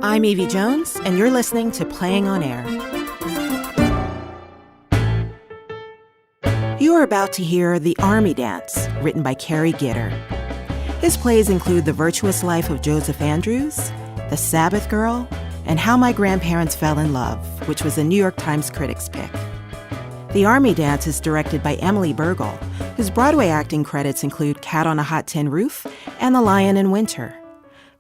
I'm Yvie Jones, and you're listening to Playing on Air. You are about to hear The Army Dance, written by Cary Gitter. His plays include The Virtuous Life of Joseph Andrews, The Sabbath Girl, and How My Grandparents Fell in Love, which was a New York Times Critics' pick. The Army Dance is directed by Emily Bergl, whose Broadway acting credits include Cat on a Hot Tin Roof and The Lion in Winter.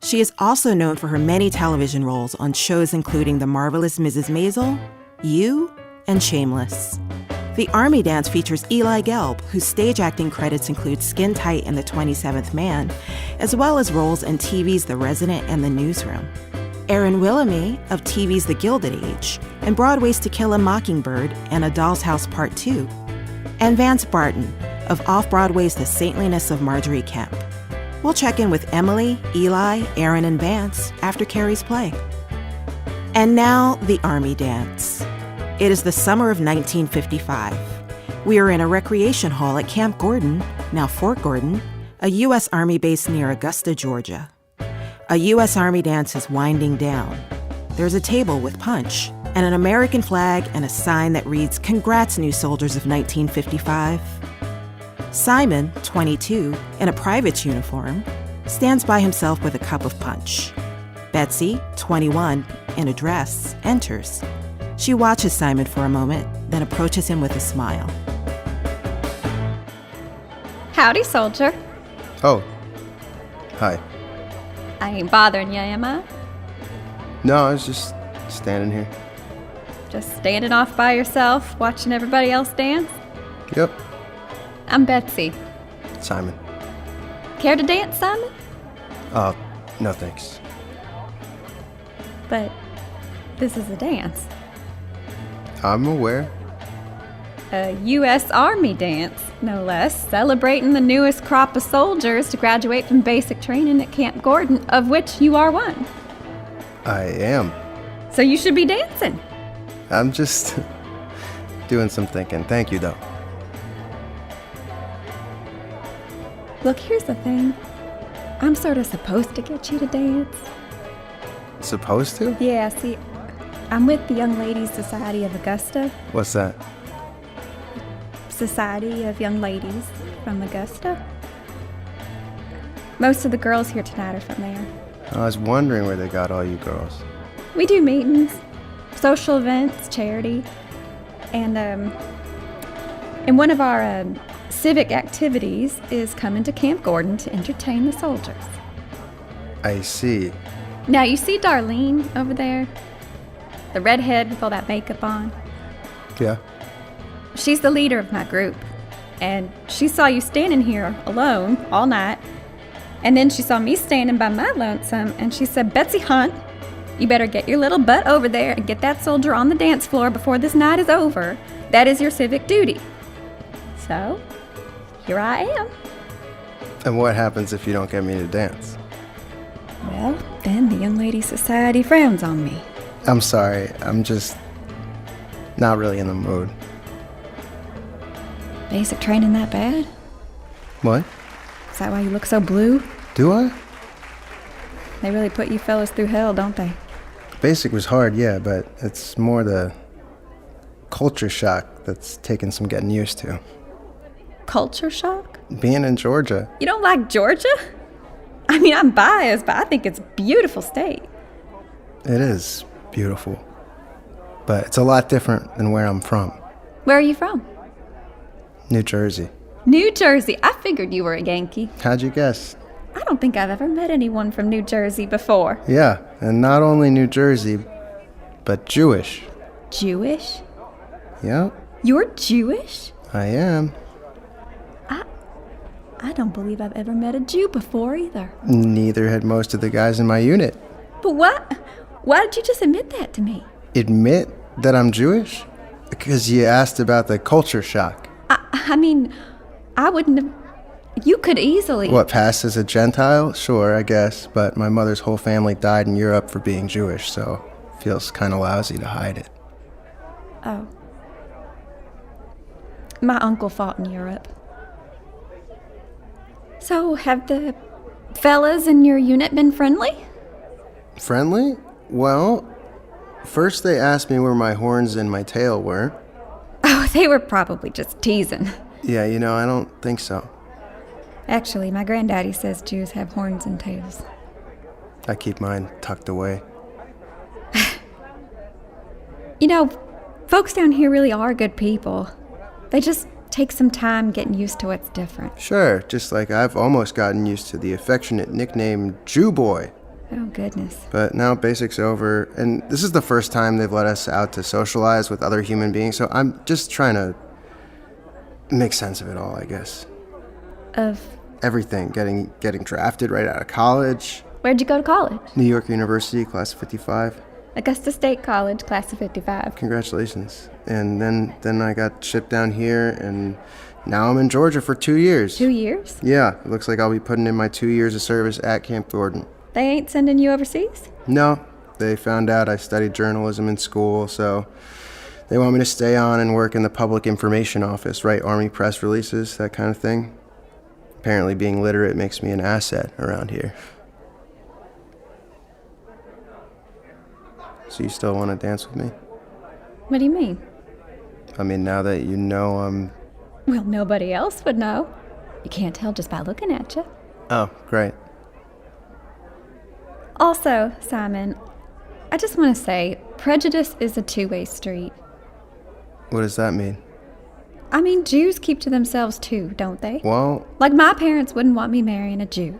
She is also known for her many television roles on shows including The Marvelous Mrs. Maisel, You, and Shameless. The Army Dance features Eli Gelb, whose stage acting credits include Skin Tight and The 27th Man, as well as roles in TV's The Resident and The Newsroom. Erin Wilhelmi of TV's The Gilded Age, and Broadway's To Kill a Mockingbird and A Doll's House Part 2. And Vance Barton of Off-Broadway's The Saintliness of Marjorie Kemp. We'll check in with Emily, Eli, Erin, and Vance after Cary's play. And now, The Army Dance. It is the summer of 1955. We are in a recreation hall at Camp Gordon, now Fort Gordon, a U.S. Army base near Augusta, Georgia. A U.S. Army dance is winding down. There's a table with punch, and an American flag and a sign that reads, "Congrats, new soldiers of 1955. Simon, 22, in a private's uniform, stands by himself with a cup of punch. Betsy, 21, in a dress, enters. She watches Simon for a moment, then approaches him with a smile. Howdy, soldier. Oh. Hi. I ain't bothering you, am I? No, I was just standing here. Just standing off by yourself, watching everybody else dance? Yep. I'm Betsy. Simon. Care to dance, Simon? No thanks. But this is a dance. I'm aware. A U.S. Army dance, no less, celebrating the newest crop of soldiers to graduate from basic training at Camp Gordon, of which you are one. I am. So you should be dancing. I'm just doing some thinking. Thank you, though. Look, here's the thing. I'm sort of supposed to get you to dance. Supposed to? Yeah, see, I'm with the Young Ladies Society of Augusta. What's that? Society of Young Ladies from Augusta. Most of the girls here tonight are from there. I was wondering where they got all you girls. We do meetings, social events, charity, and one of our civic activities is coming to Camp Gordon to entertain the soldiers. I see. Now, you see Darlene over there? The redhead with all that makeup on? Yeah. She's the leader of my group, and she saw you standing here alone all night, and then she saw me standing by my lonesome, and she said, "Betsy Hunt, you better get your little butt over there and get that soldier on the dance floor before this night is over. That is your civic duty." So, here I am. And what happens if you don't get me to dance? Well, then the Young Ladies Society frowns on me. I'm sorry. I'm just not really in the mood. Basic training that bad? What? Is that why you look so blue? Do I? They really put you fellas through hell, don't they? Basic was hard, yeah, but it's more the culture shock that's taken some getting used to. Culture shock? Being in Georgia. You don't like Georgia? I mean, I'm biased, but I think it's a beautiful state. It is beautiful. But it's a lot different than where I'm from. Where are you from? New Jersey. New Jersey. I figured you were a Yankee. How'd you guess? I don't think I've ever met anyone from New Jersey before. Yeah, and not only New Jersey, but Jewish. Jewish? Yep. You're Jewish? I am. I don't believe I've ever met a Jew before either. Neither had most of the guys in my unit. But what? Why did you just admit that to me? Admit that I'm Jewish? Because you asked about the culture shock. I mean, I wouldn't have... You could easily... What, pass as a Gentile? Sure, I guess. But my mother's whole family died in Europe for being Jewish, so it feels kind of lousy to hide it. Oh. My uncle fought in Europe. So, have the fellas in your unit been friendly? Friendly? Well, first they asked me where my horns and my tail were. Oh, they were probably just teasing. Yeah, I don't think so. Actually, my granddaddy says Jews have horns and tails. I keep mine tucked away. Folks down here really are good people. They just take some time getting used to what's different. Sure, just like I've almost gotten used to the affectionate nickname Jew Boy. Oh, goodness. But now basic's over, and this is the first time they've let us out to socialize with other human beings, so I'm just trying to make sense of it all, I guess. Of? Everything. Getting drafted right out of college. Where'd you go to college? New York University, class of 55. Augusta State College, class of 55. Congratulations. And then I got shipped down here, and now I'm in Georgia for 2 years. 2 years? Yeah, it looks like I'll be putting in my 2 years of service at Camp Thornton. They ain't sending you overseas? No, they found out I studied journalism in school, so they want me to stay on and work in the public information office, write Army press releases, that kind of thing. Apparently being literate makes me an asset around here. So you still want to dance with me? What do you mean? I mean, now that you know I'm... Well, nobody else would know. You can't tell just by looking at you. Oh, great. Also, Simon, I just want to say, prejudice is a two-way street. What does that mean? I mean, Jews keep to themselves too, don't they? Well... Like my parents wouldn't want me marrying a Jew.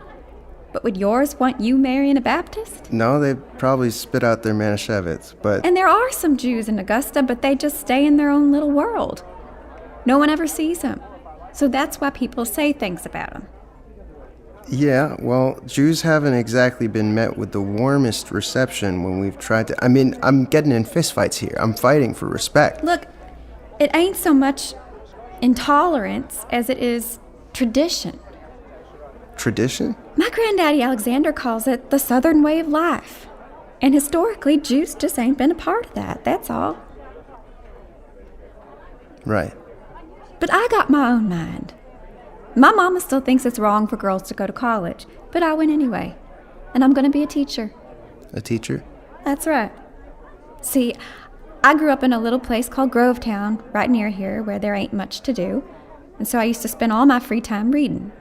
But would yours want you marrying a Baptist? No, they'd probably spit out their Manischewitz, but... And there are some Jews in Augusta, but they just stay in their own little world. No one ever sees them. So that's why people say things about them. Yeah, well, Jews haven't exactly been met with the warmest reception when we've tried to... I mean, I'm getting in fistfights here. I'm fighting for respect. Look, it ain't so much intolerance as it is tradition. Tradition? My granddaddy Alexander calls it the Southern way of life. And historically, Jews just ain't been a part of that, that's all. Right. But I got my own mind. My mama still thinks it's wrong for girls to go to college, but I went anyway. And I'm going to be a teacher. A teacher? That's right. See, I grew up in a little place called Grovetown, right near here, where there ain't much to do. And so I used to spend all my free time reading.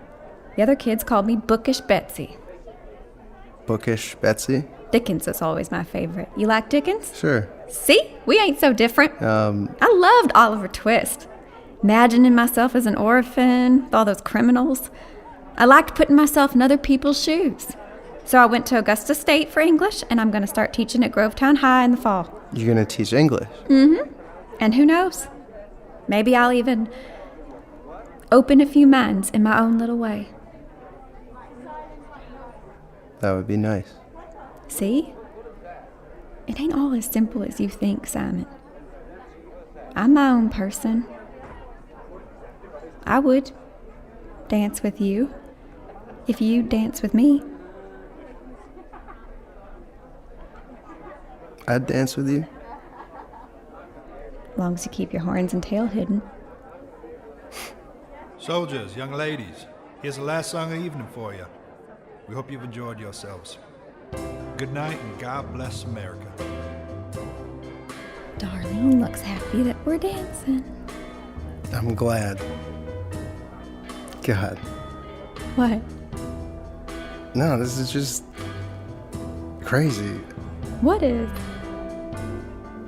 The other kids called me Bookish Betsy. Bookish Betsy? Dickens is always my favorite. You like Dickens? Sure. See? We ain't so different. I loved Oliver Twist. Imagining myself as an orphan with all those criminals. I liked putting myself in other people's shoes. So I went to Augusta State for English, and I'm going to start teaching at Grovetown High in the fall. You're going to teach English? Mm-hmm. And who knows? Maybe I'll even open a few minds in my own little way. That would be nice. See? It ain't all as simple as you think, Simon. I'm my own person. I would dance with you if you'd dance with me. I'd dance with you? As long as you keep your horns and tail hidden. Soldiers, young ladies, here's the last song of the evening for you. We hope you've enjoyed yourselves. Good night and God bless America. Darlene looks happy that we're dancing. I'm glad. God. What? No, this is just crazy. What is?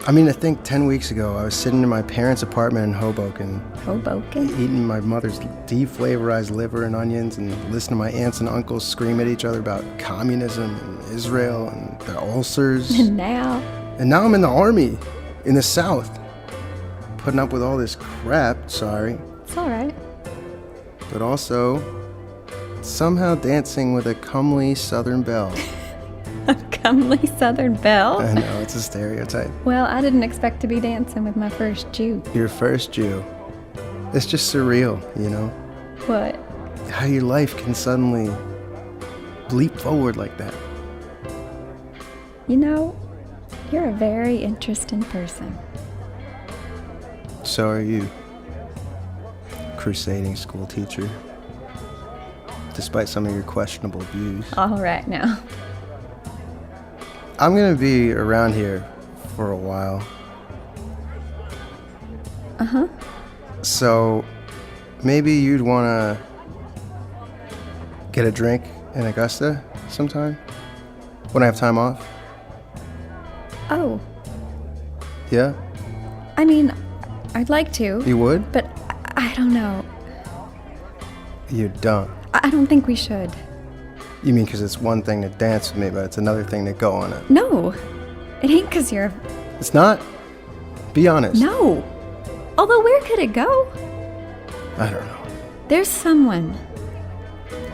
I mean, I think 10 weeks ago, I was sitting in my parents' apartment in Hoboken. Hoboken? Eating my mother's deflavorized liver and onions and listening to my aunts and uncles scream at each other about communism and Israel and their ulcers. And now I'm in the army, in the South. Putting up with all this crap, sorry. It's all right. But also, somehow dancing with a comely Southern belle. A comely Southern belle? I know, it's a stereotype. Well, I didn't expect to be dancing with my first Jew. Your first Jew. It's just surreal, you know? What? How your life can suddenly leap forward like that. You know, you're a very interesting person. So are you. Crusading school teacher. Despite some of your questionable views. All right now. I'm gonna be around here for a while. Uh-huh. So maybe you'd wanna get a drink in Augusta sometime? When I have time off? Oh, Yeah? I mean, I'd like to, You would? but I don't know. You don't. I don't think we should. You mean because it's one thing to dance with me, but it's another thing to go on it? No, it ain't 'cause you're... It's not? Be honest. No. Although where could it go? I don't know. There's someone.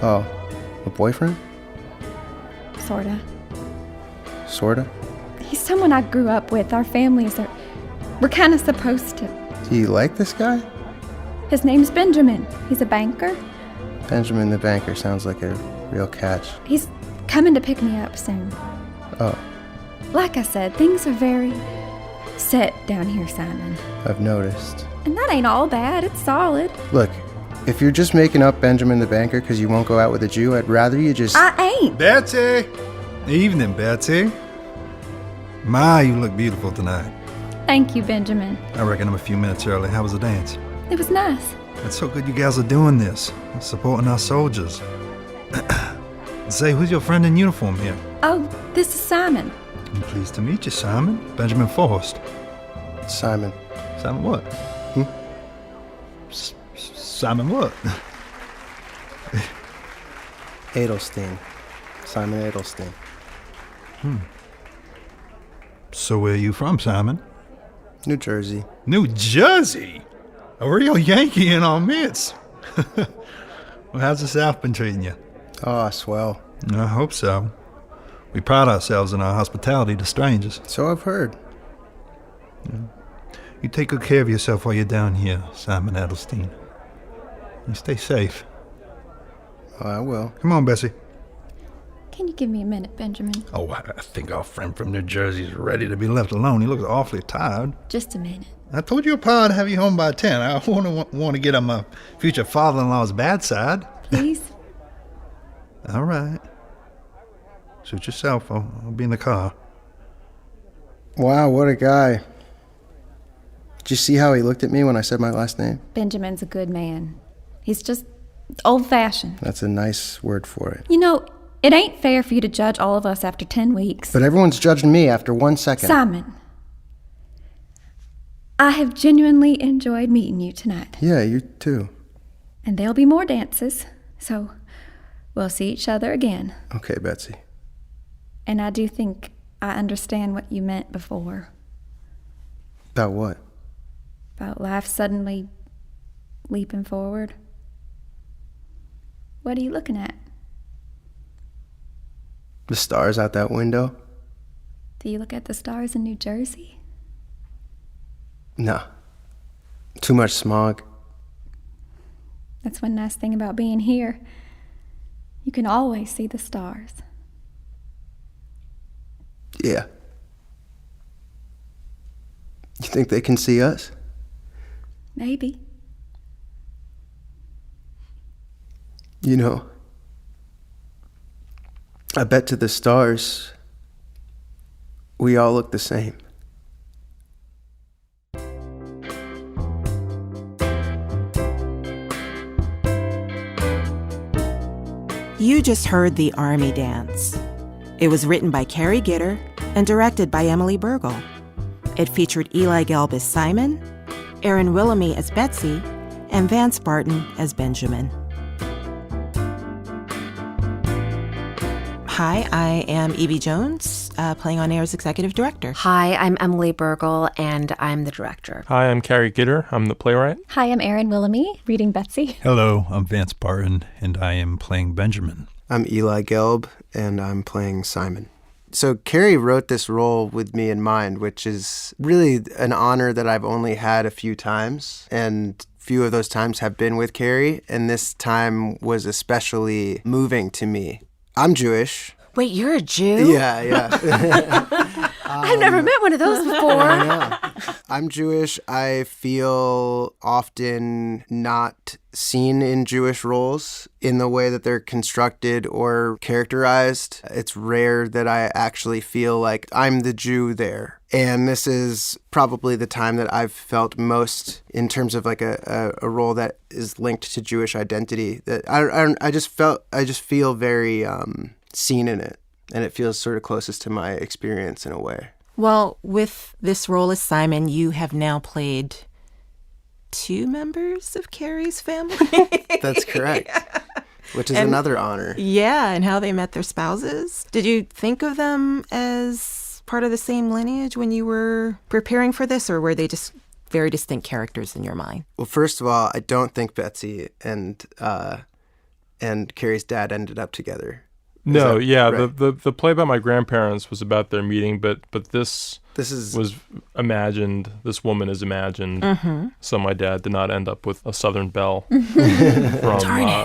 Oh, a boyfriend? Sorta. Sorta? He's someone I grew up with. Our families are... We're kind of supposed to. Do you like this guy? His name's Benjamin. He's a banker. Benjamin the banker sounds like a real catch. He's coming to pick me up soon. Oh, Like I said, things are very set down here, Simon. I've noticed. And that ain't all bad. It's solid. Look, if you're just making up Benjamin the banker because you won't go out with a Jew, I'd rather you just... I ain't. Betsy! Evening, Betsy. My, you look beautiful tonight. Thank you, Benjamin. I reckon I'm a few minutes early. How was the dance? It was nice. It's so good you guys are doing this, supporting our soldiers. Say, who's your friend in uniform here? Oh, this is Simon. I'm pleased to meet you, Simon. Benjamin Forrest. Simon. Simon what? Simon what? Edelstein. Simon Edelstein. So where are you from, Simon? New Jersey. New Jersey? A real Yankee in our midst. Well, how's the South been treating you? Oh, swell. I hope so. We pride ourselves in our hospitality to strangers. So I've heard. You take good care of yourself while you're down here, Simon Edelstein. You stay safe. Oh, I will. Come on, Bessie. Can you give me a minute, Benjamin? Oh, I think our friend from New Jersey is ready to be left alone. He looks awfully tired. Just a minute. I told your pa to have you home by 10. I want to get on my future father-in-law's bad side. Please? All right. Suit yourself. I'll be in the car. Wow, what a guy. Did you see how he looked at me when I said my last name? Benjamin's a good man. He's just old-fashioned. That's a nice word for it. You know, it ain't fair for you to judge all of us after 10 weeks. But everyone's judging me after 1 second. Simon, I have genuinely enjoyed meeting you tonight. Yeah, you too. And there'll be more dances, so we'll see each other again. Okay, Betsy. And I do think I understand what you meant before. About what? About life suddenly leaping forward. What are you looking at? The stars out that window? Do you look at the stars in New Jersey? No. Too much smog. That's one nice thing about being here. You can always see the stars. Yeah. You think they can see us? Maybe. You know, I bet to the stars we all look the same. You just heard The Army Dance. It was written by Cary Gitter and directed by Emily Bergl. It featured Eli Gelb as Simon, Erin Wilhelmi as Betsy, and Vance Barton as Benjamin. Hi, I am Yvie Jones, playing On Air's executive director. Hi, I'm Emily Bergl, and I'm the director. Hi, I'm Cary Gitter. I'm the playwright. Hi, I'm Erin Wilhelmi, reading Betsy. Hello, I'm Vance Barton, and I am playing Benjamin. I'm Eli Gelb, and I'm playing Simon. So Cary wrote this role with me in mind, which is really an honor that I've only had a few times, and few of those times have been with Cary, and this time was especially moving to me. I'm Jewish. Wait, you're a Jew? Yeah. I've never met one of those before. I know. I'm Jewish. I feel often not seen in Jewish roles in the way that they're constructed or characterized. It's rare that I actually feel like I'm the Jew there. And this is probably the time that I've felt most in terms of like a role that is linked to Jewish identity. That I just feel very seen in it, and it feels sort of closest to my experience in a way. Well, with this role as Simon, you have now played 2 members of Cary's family. That's correct. Which is another honor. Yeah, and how they met their spouses. Did you think of them as part of the same lineage when you were preparing for this, or were they just very distinct characters in your mind? Well, first of all, I don't think Betsy and Cary's dad ended up together. No, yeah, right? the play about my grandparents was about their meeting, but this was imagined. This woman is imagined. Mm-hmm. So my dad did not end up with a Southern belle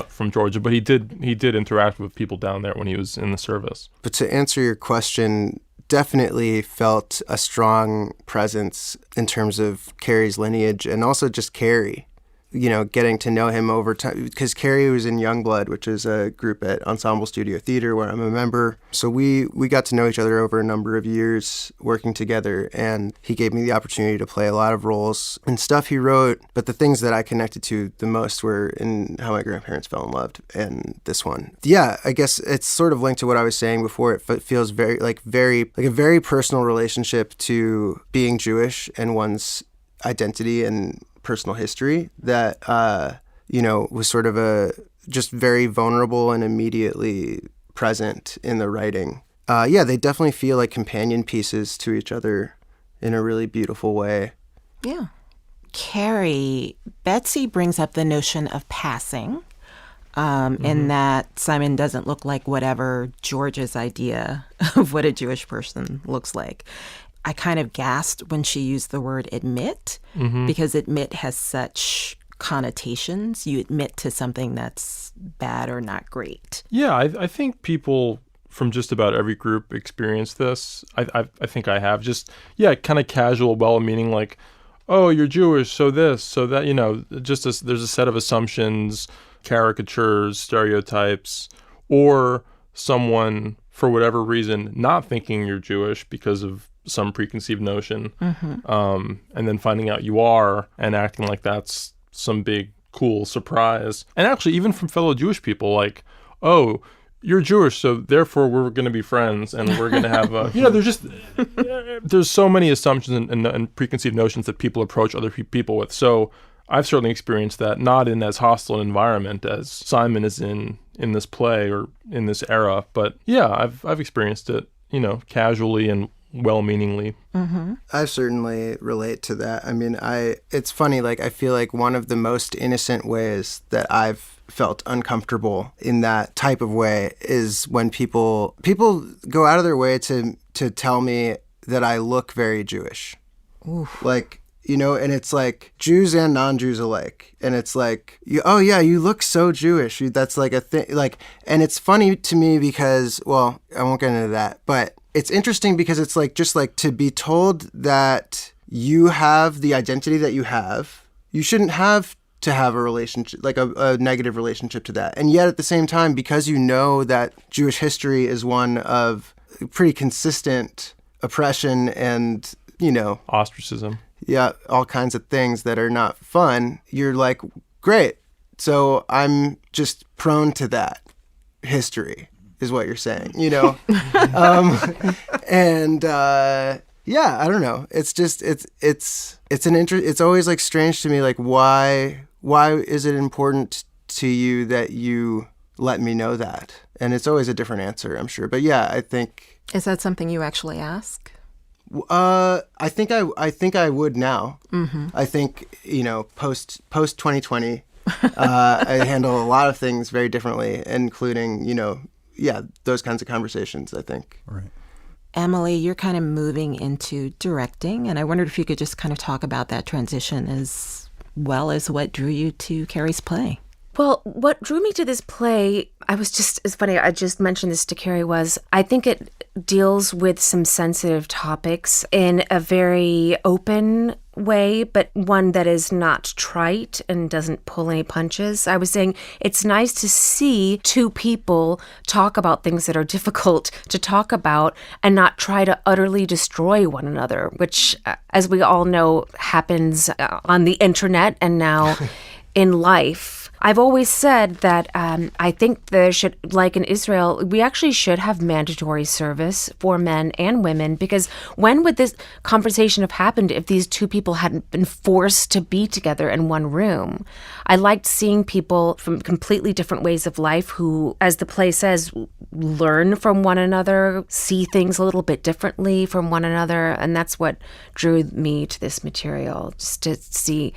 from Georgia, but he did interact with people down there when he was in the service. But to answer your question, definitely felt a strong presence in terms of Cary's lineage and also just Cary. You know, getting to know him over time, because Cary was in Youngblood, which is a group at Ensemble Studio Theater where I'm a member. So we got to know each other over a number of years working together, and he gave me the opportunity to play a lot of roles and stuff he wrote. But the things that I connected to the most were in How My Grandparents Fell in Love and this one. Yeah, I guess it's sort of linked to what I was saying before. It feels very like a very personal relationship to being Jewish and one's identity and personal history that, was sort of just very vulnerable and immediately present in the writing. They definitely feel like companion pieces to each other in a really beautiful way. Yeah. Cary, Betsy brings up the notion of passing, in that Simon doesn't look like whatever George's idea of what a Jewish person looks like. I kind of gasped when she used the word admit, because admit has such connotations. You admit to something that's bad or not great. Yeah, I think people from just about every group experience this. I think I have. Just, kind of casual, well-meaning, like, oh, you're Jewish, so this, so that, there's a set of assumptions, caricatures, stereotypes, or someone, for whatever reason, not thinking you're Jewish because of some preconceived notion, and then finding out you are and acting like that's some big cool surprise. And actually, even from fellow Jewish people, like, oh, you're Jewish, so therefore we're going to be friends and we're going to have there's so many assumptions and preconceived notions that people approach other people with. So I've certainly experienced that, not in as hostile an environment as Simon is in this play or in this era, but I've experienced it, casually and well-meaningly. I certainly relate to that. I mean, it's funny, like, I feel like one of the most innocent ways that I've felt uncomfortable in that type of way is when people go out of their way to tell me that I look very Jewish. Oof. Like, and it's like Jews and non-Jews alike. And it's like, you look so Jewish. That's like a thing. Like, and it's funny to me because, well, I won't get into that, but it's interesting because it's like, just like to be told that you have the identity that you have, you shouldn't have to have a relationship, like a negative relationship to that. And yet at the same time, because you know that Jewish history is one of pretty consistent oppression and, ostracism. Yeah, all kinds of things that are not fun, you're like, great. So I'm just prone to that history, is what you're saying, I don't know. It's just, it's always like strange to me, like why is it important to you that you let me know that? And it's always a different answer, I'm sure. But I think. Is that something you actually ask? I think I would now. Mm-hmm. I think, post 2020, I handle a lot of things very differently, including, those kinds of conversations, I think. Right. Emily, you're kind of moving into directing, and I wondered if you could just kind of talk about that transition as well as what drew you to Cary's play. Well, what drew me to this play, it's funny, I just mentioned this to Cary, was I think it deals with some sensitive topics in a very open way, but one that is not trite and doesn't pull any punches. I was saying it's nice to see two people talk about things that are difficult to talk about and not try to utterly destroy one another, which, as we all know, happens on the internet and now in life. I've always said that I think there should, like in Israel, we actually should have mandatory service for men and women, because when would this conversation have happened if these two people hadn't been forced to be together in one room? I liked seeing people from completely different ways of life who, as the play says, learn from one another, see things a little bit differently from one another, and that's what drew me to this material, just to see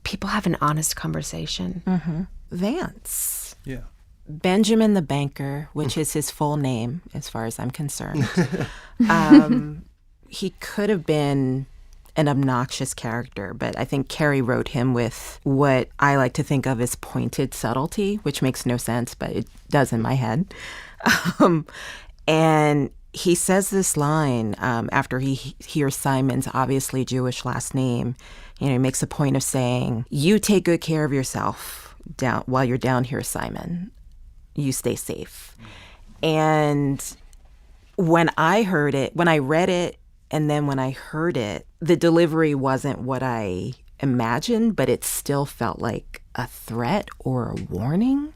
people have an honest conversation. Mm-hmm. Vance. Yeah. Benjamin the Banker, which is his full name as far as I'm concerned. He could have been an obnoxious character, but I think Cary wrote him with what I like to think of as pointed subtlety, which makes no sense, but it does in my head. And he says this line after he hears Simon's obviously Jewish last name. He makes a point of saying, "You take good care of yourself while you're down here, Simon. You stay safe." And when I read it, and then when I heard it, the delivery wasn't what I imagined, but it still felt like a threat or a warning.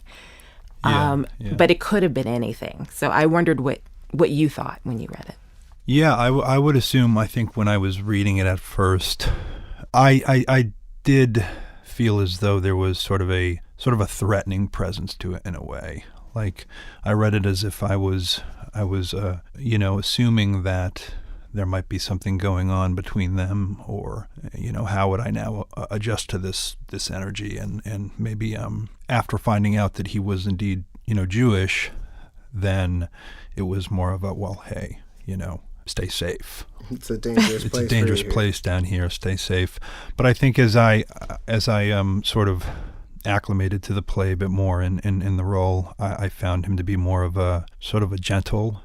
But it could have been anything. So I wondered what you thought when you read it. Yeah, I would assume, I think when I was reading it at first, I did feel as though there was sort of a threatening presence to it in a way. Like, I read it as if I was assuming that there might be something going on between them, or how would I now adjust to this energy, and maybe after finding out that he was indeed Jewish, then it was more of a, well, hey, stay safe. It's a dangerous place. It's a dangerous place down here. Stay safe. But I think as I sort of acclimated to the play a bit more in the role, I found him to be more of a sort of a gentle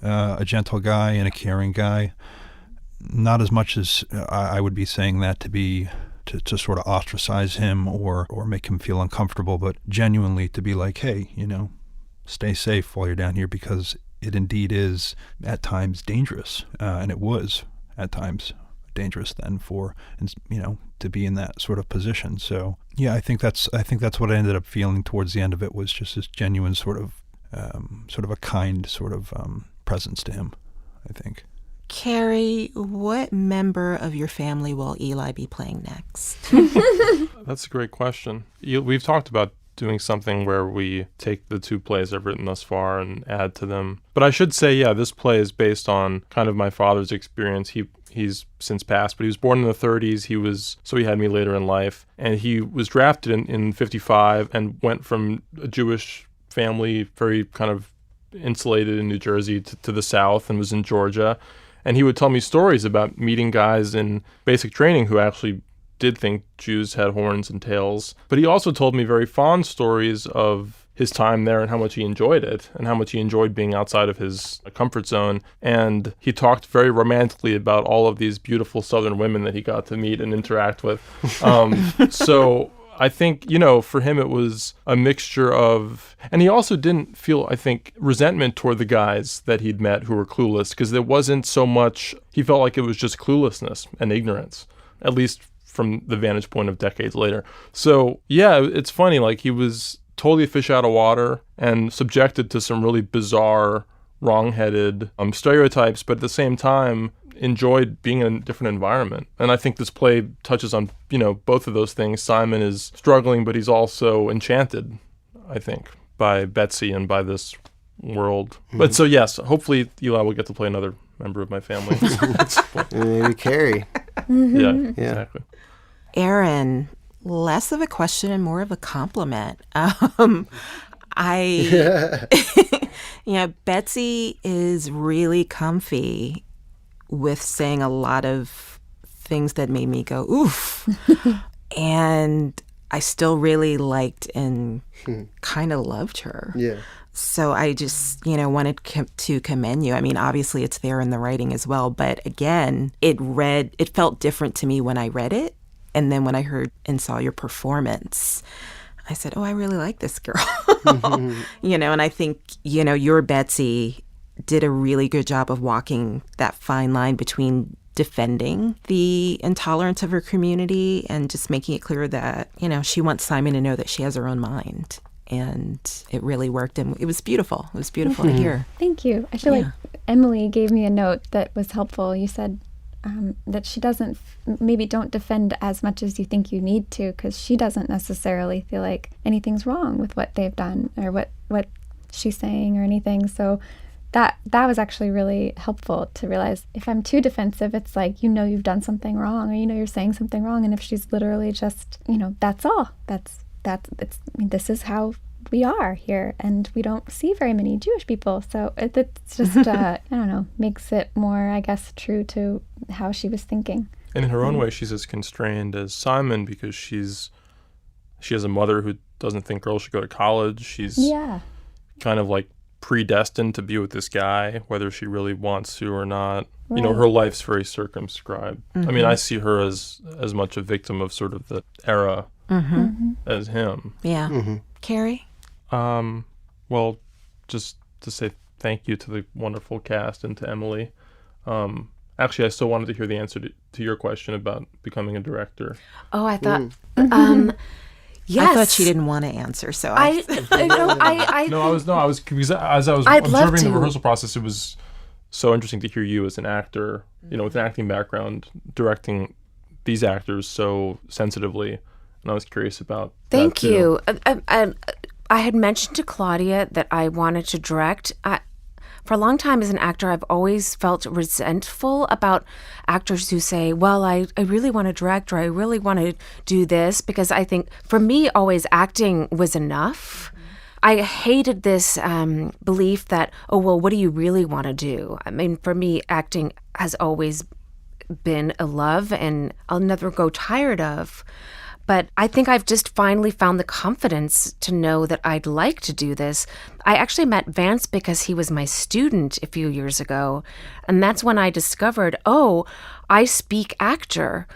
guy and a caring guy. Not as much as I would be saying that to sort of ostracize him or make him feel uncomfortable, but genuinely to be like, hey, stay safe while you're down here, because it indeed is at times dangerous, and it was at times dangerous then to be in that sort of position. So yeah, I think that's what I ended up feeling towards the end of it, was just this genuine sort of a kind sort of presence to him, I think. Cary, what member of your family will Eli be playing next? That's a great question. We've talked about doing something where we take the two plays I've written thus far and add to them. But I should say, yeah, this play is based on kind of my father's experience. He's since passed, but he was born in the 30s. So he had me later in life. And he was drafted in 55 and went from a Jewish family, very kind of insulated in New Jersey, to the South, and was in Georgia. And he would tell me stories about meeting guys in basic training who actually did think Jews had horns and tails. But he also told me very fond stories of his time there and how much he enjoyed it, and how much he enjoyed being outside of his comfort zone. And he talked very romantically about all of these beautiful Southern women that he got to meet and interact with. So I think, for him it was a mixture of, and he also didn't feel, I think, resentment toward the guys that he'd met who were clueless, because there wasn't so much, he felt like it was just cluelessness and ignorance, at least from the vantage point of decades later. So yeah, it's funny, like he was totally a fish out of water and subjected to some really bizarre, wrong-headed stereotypes, but at the same time enjoyed being in a different environment. And I think this play touches on, both of those things. Simon is struggling, but he's also enchanted, I think, by Betsy and by this world. Mm-hmm. But so yes, hopefully Eli will get to play another member of my family. Maybe Cary. Yeah, exactly. Erin, less of a question and more of a compliment. Betsy is really comfy with saying a lot of things that made me go, oof. And I still really liked and kind of loved her. Yeah. So I just, wanted to commend you. I mean, obviously it's there in the writing as well, but again, it felt different to me when I read it. And then when I heard and saw your performance, I said, oh, I really like this girl. And I think, your Betsy did a really good job of walking that fine line between defending the intolerance of her community and just making it clear that, she wants Simon to know that she has her own mind. And it really worked, and it was beautiful. It was beautiful to hear. Thank you. I feel like Emily gave me a note that was helpful. You said that she don't defend as much as you think you need to, because she doesn't necessarily feel like anything's wrong with what they've done or what she's saying or anything. So that was actually really helpful to realize if I'm too defensive, it's like, you've done something wrong, or you're saying something wrong. And if she's literally just, that's all. This is how we are here, and we don't see very many Jewish people. So it's just, I don't know, makes it more, I guess, true to how she was thinking. And in her own way, she's as constrained as Simon because she has a mother who doesn't think girls should go to college. She's kind of like predestined to be with this guy, whether she really wants to or not. Right. Her life's very circumscribed. I mean, I see her as much a victim of sort of the era as him. Yeah. Cary? Well, just to say thank you to the wonderful cast and to Emily. Actually, I still wanted to hear the answer to your question about becoming a director. Oh, I thought... Yes. I thought she didn't want to answer, so I was because as I was observing the rehearsal process, it was so interesting to hear you as an actor, with an acting background, directing these actors so sensitively, and I was curious about Thank that you. too. I had mentioned to Claudia that I wanted to direct. For a long time as an actor, I've always felt resentful about actors who say, well, I really want to direct, or I really want to do this, because I think for me, always acting was enough. I hated this belief that, oh, well, what do you really want to do? I mean, for me, acting has always been a love, and I'll never grow tired of. But I think I've just finally found the confidence to know that I'd like to do this. I actually met Vance because he was my student a few years ago. And that's when I discovered, oh, I speak actor.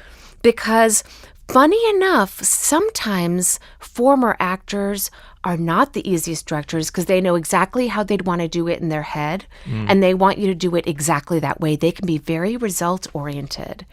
Because funny enough, sometimes former actors are not the easiest directors because they know exactly how they'd want to do it in their head, and they want you to do it exactly that way. They can be very result-oriented.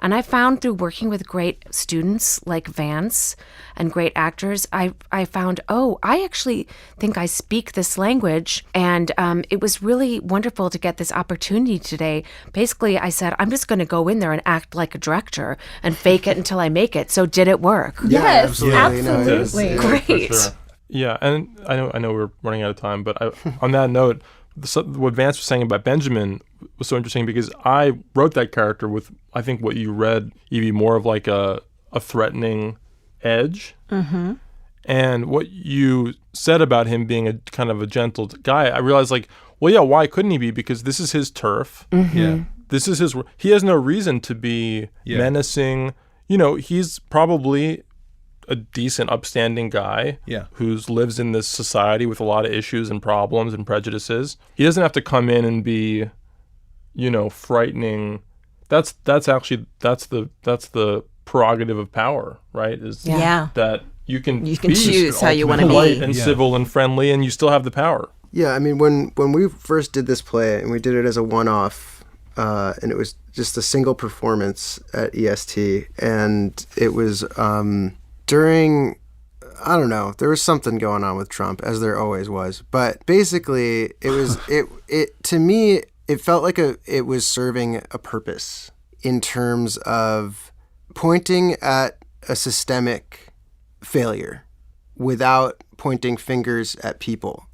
And I found through working with great students like Vance and great actors, I found, oh, I actually think I speak this language. And it was really wonderful to get this opportunity today. Basically, I said, I'm just going to go in there and act like a director and fake it until I make it. So did it work? Yes, absolutely. No, Great. For sure. Yeah, and I know we're running out of time, but on that note, what Vance was saying about Benjamin was so interesting because I wrote that character with, I think, what you read, Yvie, more of like a threatening edge. Mm-hmm. And what you said about him being a kind of a gentle guy, I realized like, well, yeah, why couldn't he be? Because this is his turf. Mm-hmm. Yeah. This is he has no reason to be menacing. He's probably a decent, upstanding guy who lives in this society with a lot of issues and problems and prejudices. He doesn't have to come in and be, frightening. That's the prerogative of power, right? That you can choose how you want to polite be and civil and friendly, and you still have the power. Yeah, I mean, when we first did this play, and we did it as a one-off, and it was just a single performance at EST, and it was during, I don't know, there was something going on with Trump, as there always was. But basically, it was it to me, it felt like it was serving a purpose in terms of pointing at a systemic failure without pointing fingers at people,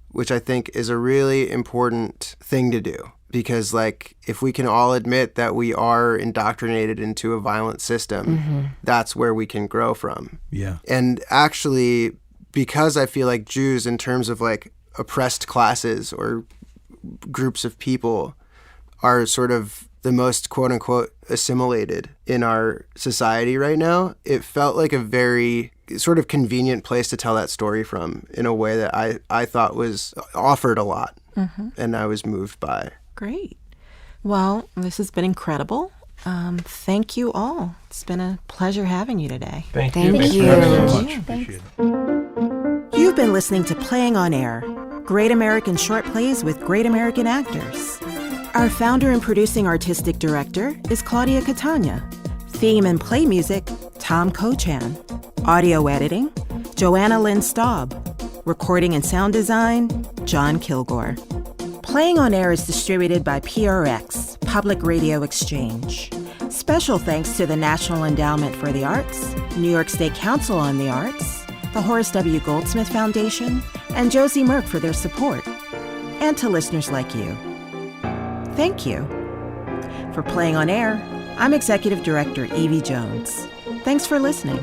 which I think is a really important thing to do. Because, like, if we can all admit that we are indoctrinated into a violent system, that's where we can grow from. Yeah. And actually, because I feel like Jews, in terms of, like, oppressed classes or groups of people, are sort of the most, quote-unquote, assimilated in our society right now, it felt like a very sort of convenient place to tell that story from in a way that I thought was offered a lot, and I was moved by. Great. Well, this has been incredible. Thank you all. It's been a pleasure having you today. Thank Thank you. you. Thanks so much. Appreciate it. You've been listening to Playing on Air, Great American Short Plays with Great American Actors. Our founder and producing artistic director is Claudia Catania. Theme and play music, Tom Kochan. Audio editing, Joanna Lynn Staub. Recording and sound design, John Kilgore. Playing on Air is distributed by PRX, Public Radio Exchange. Special thanks to the National Endowment for the Arts, New York State Council on the Arts, the Horace W. Goldsmith Foundation, and Josie Merck for their support, and to listeners like you. Thank you. For Playing on Air, I'm Executive Director Yvie Jones. Thanks for listening.